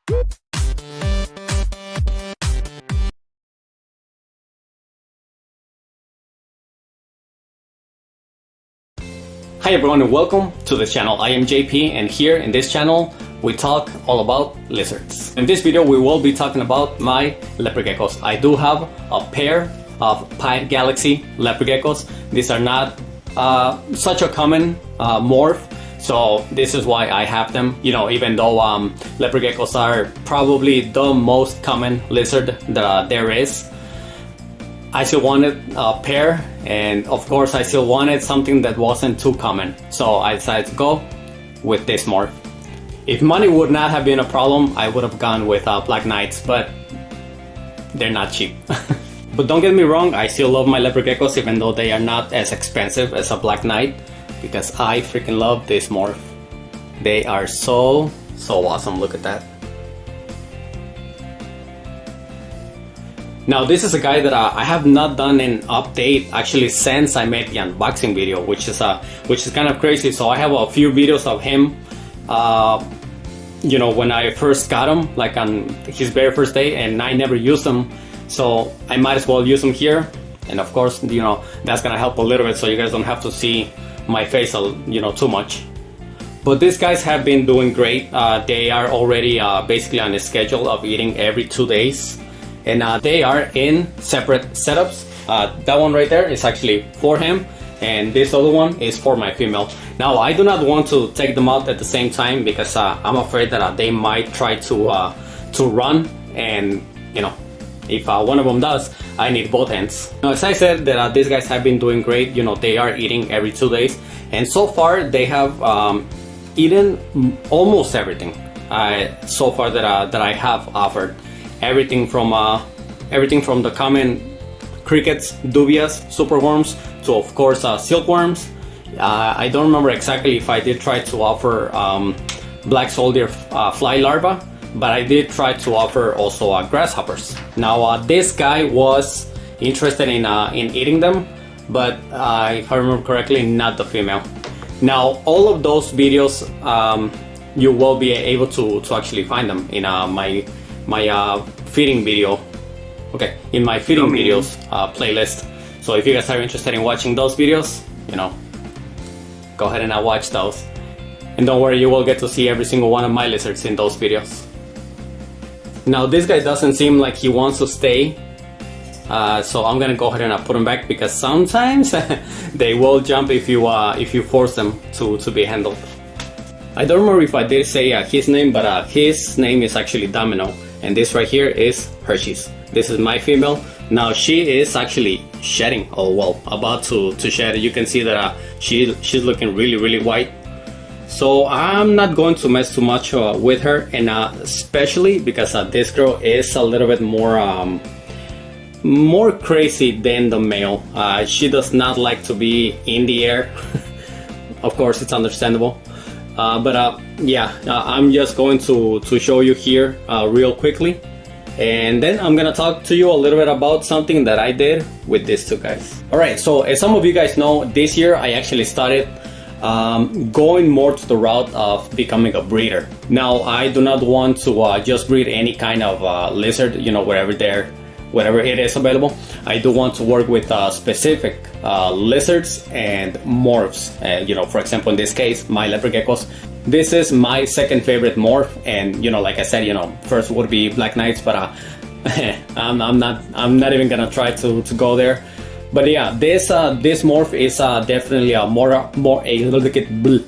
Hi everyone and welcome to the channel. I am JP and here in this channel we talk all about lizards. In this video we will be talking about my leopard geckos. I do have a pair of Pine Galaxy leopard geckos. These are not such a common morph, so this is why I have them. You know, even though leopard geckos are probably the most common lizard that there is, I still wanted a pair, and of course I still wanted something that wasn't too common, so I decided to go with this morph. If money would not have been a problem, I would have gone with Black Knights, but they're not cheap. But don't get me wrong, I still love my leopard geckos even though they are not as expensive as a Black Knight, because I freaking love this morph. They are so awesome. Look at that. Now this is a guy that I have not done an update actually since I made the unboxing video, which is kind of crazy. So I have a few videos of him, you know, when I first got him, like on his very first day, and I never used them, so I might as well use them here. And of course, you know, that's gonna help a little bit so you guys don't have to see my face, you know, too much. But these guys have been doing great. They are already basically on a schedule of eating every 2 days. And they are in separate setups. That one right there is actually for him, and this other one is for my female. Now I do not want to take them out at the same time because I'm afraid that they might try to run, and you know, if one of them does, I need both ends. Now, as I said, that these guys have been doing great. You know, they are eating every 2 days, and so far they have eaten almost everything so far that I have offered. Everything from the common crickets, dubias, superworms, to of course silkworms. I don't remember exactly if I did try to offer black soldier fly larva, but I did try to offer also grasshoppers. Now this guy was interested in eating them, but if I remember correctly, not the female. Now all of those videos you will be able to actually find them in my feeding video, okay, in my feeding videos playlist. So if you guys are interested in watching those videos, you know, go ahead and watch those. And don't worry, you will get to see every single one of my lizards in those videos. Now this guy doesn't seem like he wants to stay, so I'm gonna go ahead and put him back, because sometimes they will jump if you force them to be handled. I don't remember if I did say his name, but his name is actually Domino. And this right here is Hersheys. This is my female. Now she is actually shedding. Oh well, about to shed. You can see that she's looking really white. So I'm not going to mess too much with her, and especially because this girl is a little bit more crazy than the male. She does not like to be in the air. Of course, it's understandable. Yeah, I'm just going to show you here real quickly, and then I'm gonna talk to you a little bit about something that I did with these two guys. Alright, so as some of you guys know, this year I actually started going more to the route of becoming a breeder. Now I do not want to just breed any kind of lizard, you know, wherever it is available. I do want to work with specific lizards and morphs. You know, for example, in this case, my leopard geckos. This is my second favorite morph, and you know, like I said, you know, first would be Black Knights, but I'm not even gonna try to go there. But yeah, this morph is definitely a more a little bit.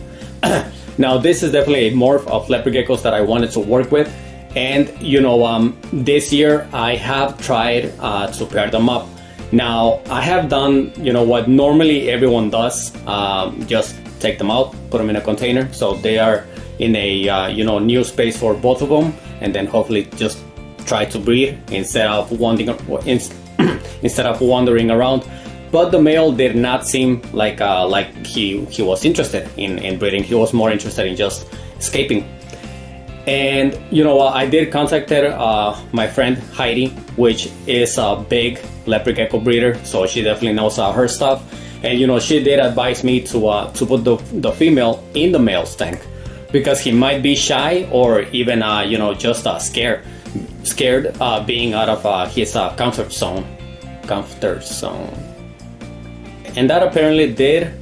Now this is definitely a morph of leopard geckos that I wanted to work with. And you know, this year I have tried to pair them up. Now I have done, you know, what normally everyone does, just take them out, put them in a container, so they are in a you know, new space for both of them, and then hopefully just try to breed instead of wandering around. But the male did not seem like he was interested in breeding. He was more interested in just escaping. And you know, I did contact my friend Heidi, which is a big leopard gecko breeder, so she definitely knows her stuff. And you know, she did advise me to put the female in the male's tank, because he might be shy or even just scared being out of his comfort zone. And that apparently did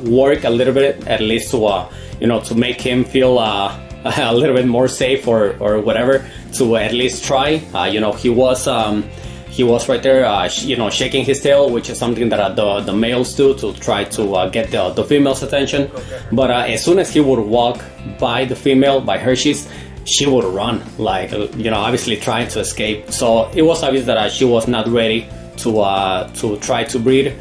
work a little bit, at least to make him feel a little bit more safe or whatever, to at least try. He was right there, shaking his tail, which is something that the males do to try to get the female's attention. But as soon as he would walk by the female, by Hersheys, she would run, like, obviously trying to escape. So it was obvious that she was not ready to try to breed.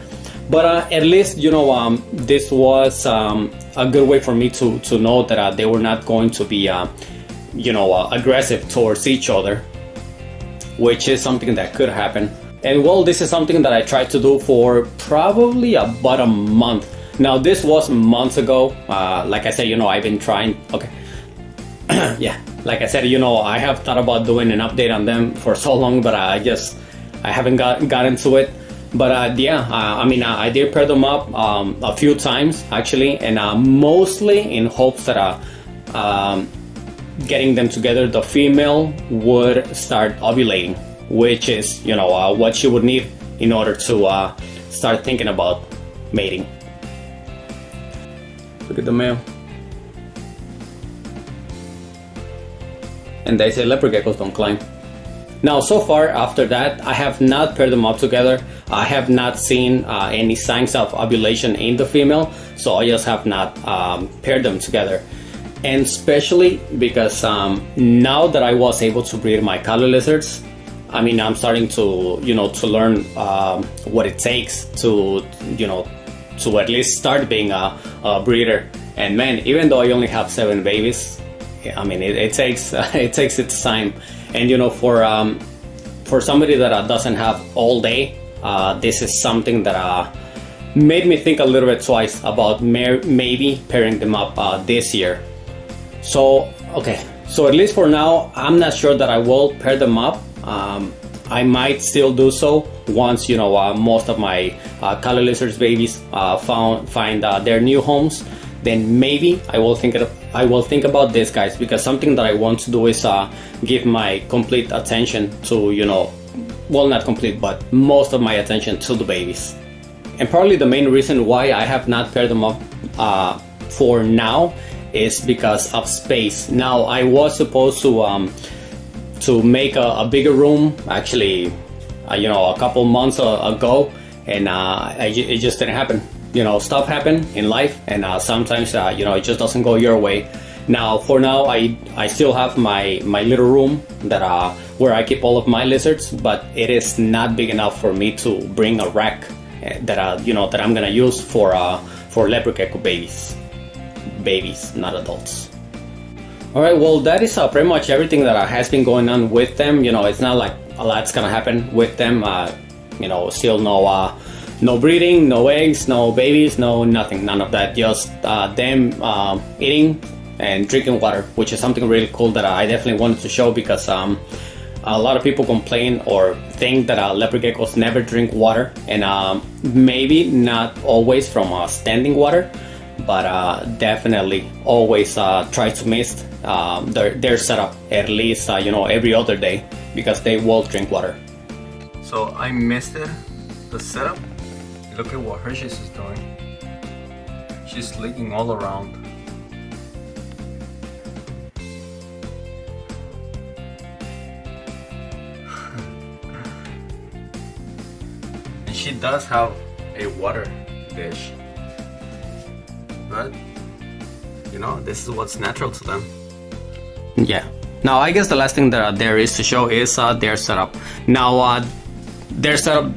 But at least, this was a good way for me to know that they were not going to be, aggressive towards each other, which is something that could happen. And well, this is something that I tried to do for probably about a month. Now, this was months ago. Like I said, I've been trying. Okay. Yeah. Like I said, I have thought about doing an update on them for so long, but I haven't got into it. But I did pair them up a few times actually, and mostly in hopes that getting them together, the female would start ovulating, which is what she would need in order to start thinking about mating. Look at the male. And they say leopard geckos don't climb. Now, so far after that, I have not paired them up together. I have not seen any signs of ovulation in the female, so I just have not paired them together. And especially because now that I was able to breed my color lizards, I'm starting to to learn what it takes to at least start being a breeder. And man, even though I only have 7 babies, it takes its time. And for somebody that doesn't have all day, this is something that made me think a little bit twice about maybe pairing them up this year. So at least for now, I'm not sure that I will pair them up. I might still do so once most of my color lizards babies find their new homes. Then maybe I will think about this, guys, because something that I want to do is give my complete attention to well, not complete, but most of my attention to the babies. And probably the main reason why I have not paired them up for now is because of space. Now, I was supposed to make a bigger room actually a couple months ago, and it just didn't happen. Stuff happen in life, and sometimes it just doesn't go your way. Now, for now, I still have my little room that where I keep all of my lizards, but it is not big enough for me to bring a rack that I'm gonna use for leopard gecko babies, not adults. Alright, well, that is pretty much everything that has been going on with them. It's not like a lot's gonna happen with them. Still no breeding, no eggs, no babies, no nothing, none of that. Just them eating and drinking water, which is something really cool that I definitely wanted to show, because a lot of people complain or think that leopard geckos never drink water, and maybe not always from standing water, but definitely always try to miss their setup at least every other day, because they will drink water. So I missed the setup. Look at what Hersheys is doing. She's licking all around. And she does have a water dish, but this is what's natural to them. Yeah. Now, I guess the last thing that there is to show is their setup. Now, their setup,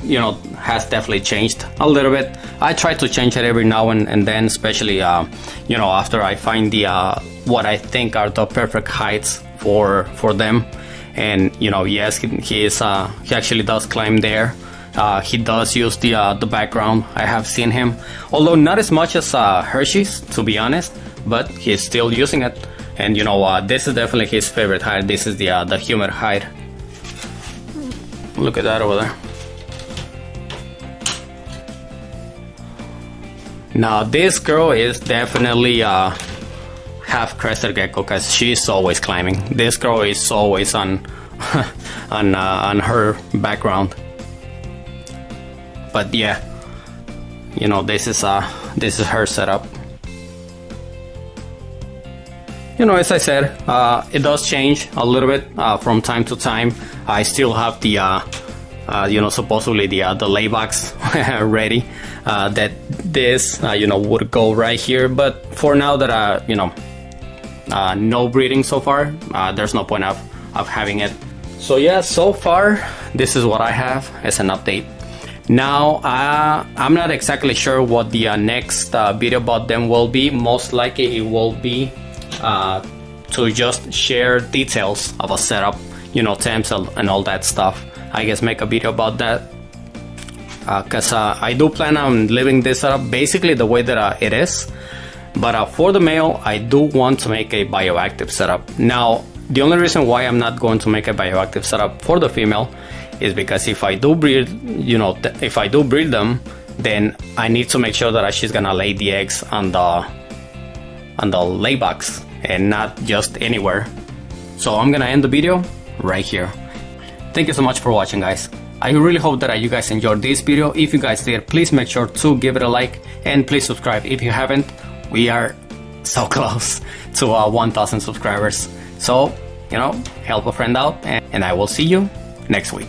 has definitely changed a little bit. I try to change it every now and then, especially, after I find the what I think are the perfect heights for them. And yes, he actually does climb there. He does use the background. I have seen him, although not as much as Hersheys, to be honest, but he's still using it. And this is definitely his favorite height. This is the humid height. Look at that over there. Now, this girl is definitely half crested gecko because she's always climbing. This girl is always on on her background. But yeah, you know, this is her setup. You know, as I said, it does change a little bit from time to time. I still have the you know, supposedly the laybox ready, that this you know, would go right here, but for now that you know, no breeding so far, there's no point of having it. So yeah, so far this is what I have as an update. Now I'm not exactly sure what the next video about them will be. Most likely it will be to just share details of a setup, you know, temps and all that stuff. I guess make a video about that, because I do plan on leaving this setup basically the way that it is, but for the male I do want to make a bioactive setup. Now the only reason why I'm not going to make a bioactive setup for the female is because if I do breed, you know, if I do breed them, then I need to make sure that she's gonna lay the eggs on the lay box and not just anywhere. So I'm gonna end the video right here. Thank you so much for watching, guys. I really hope that you guys enjoyed this video. If you guys did, please make sure to give it a like and please subscribe if you haven't. We are so close to 1,000 subscribers. So, you know, help a friend out, and I will see you next week.